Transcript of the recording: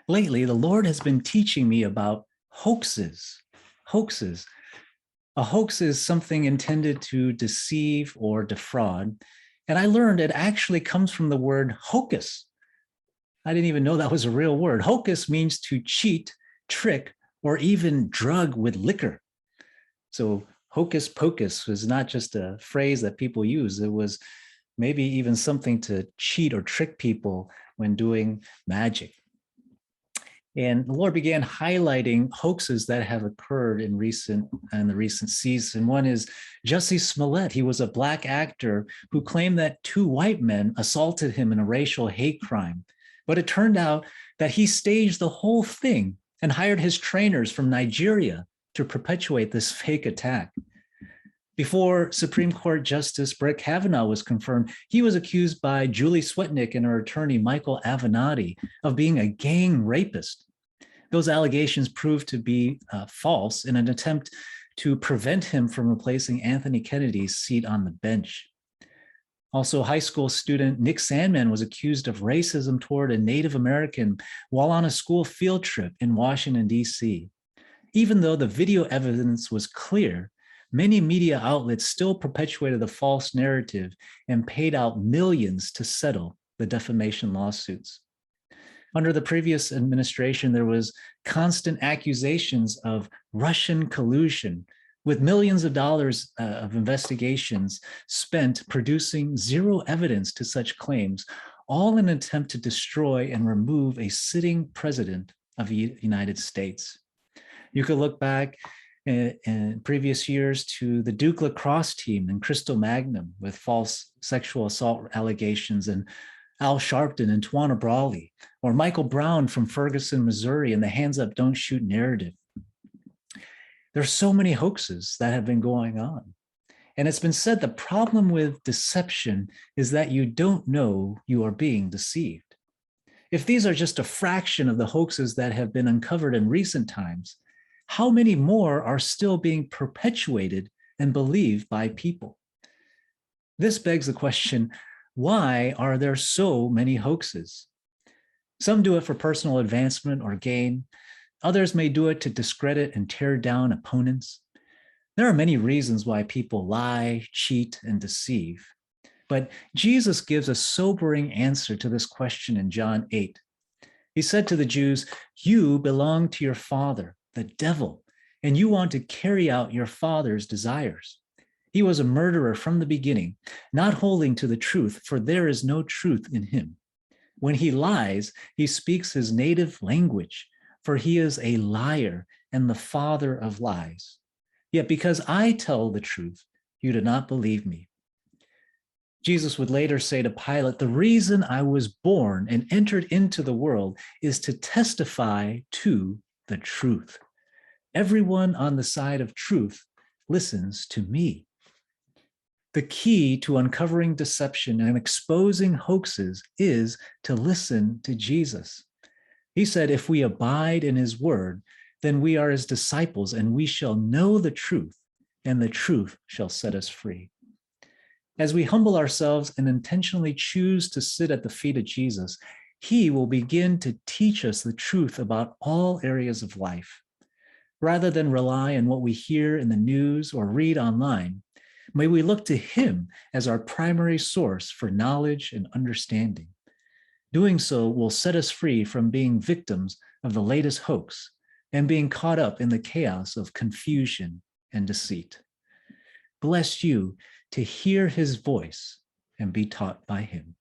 Lately, the Lord has been teaching me about hoaxes. Hoaxes. A hoax is something intended to deceive or defraud. And I learned it actually comes from the word hocus. I didn't even know that was a real word. Hocus means to cheat, trick, or even drug with liquor. So hocus pocus was not just a phrase that people use. It was maybe even something to cheat or trick people when doing magic. And the Lord began highlighting hoaxes that have occurred in the recent season. One is Jussie Smollett. He was a Black actor who claimed that two white men assaulted him in a racial hate crime. But it turned out that he staged the whole thing and hired his trainers from Nigeria to perpetuate this fake attack. Before Supreme Court Justice Brett Kavanaugh was confirmed, he was accused by Julie Swetnick and her attorney, Michael Avenatti, of being a gang rapist. Those allegations proved to be false in an attempt to prevent him from replacing Anthony Kennedy's seat on the bench. Also, high school student Nick Sandmann was accused of racism toward a Native American while on a school field trip in Washington, D.C. Even though the video evidence was clear, many media outlets still perpetuated the false narrative and paid out millions to settle the defamation lawsuits. Under the previous administration, there was constant accusations of Russian collusion, with millions of dollars of investigations spent producing zero evidence to such claims, all in an attempt to destroy and remove a sitting president of the United States. You could look back in previous years to the Duke lacrosse team and Crystal Magnum with false sexual assault allegations, and Al Sharpton and Tawana Brawley, or Michael Brown from Ferguson, Missouri, and the hands up, don't shoot narrative. There's so many hoaxes that have been going on. And it's been said the problem with deception is that you don't know you are being deceived. If these are just a fraction of the hoaxes that have been uncovered in recent times, how many more are still being perpetuated and believed by people? This begs the question, why are there so many hoaxes? Some do it for personal advancement or gain. Others may do it to discredit and tear down opponents. There are many reasons why people lie, cheat, and deceive. But Jesus gives a sobering answer to this question in John 8. He said to the Jews, "You belong to your father, the devil, and you want to carry out your father's desires. He was a murderer from the beginning, not holding to the truth, for there is no truth in him. When he lies, he speaks his native language, for he is a liar and the father of lies. Yet because I tell the truth, you do not believe me." Jesus would later say to Pilate, "The reason I was born and entered into the world is to testify to the truth. Everyone on the side of truth listens to me." The key to uncovering deception and exposing hoaxes is to listen to Jesus. He said, "If we abide in his word, then we are his disciples, and we shall know the truth, and the truth shall set us free." As we humble ourselves and intentionally choose to sit at the feet of Jesus, he will begin to teach us the truth about all areas of life. Rather than rely on what we hear in the news or read online, may we look to him as our primary source for knowledge and understanding. Doing so will set us free from being victims of the latest hoax and being caught up in the chaos of confusion and deceit. Bless you to hear his voice and be taught by him.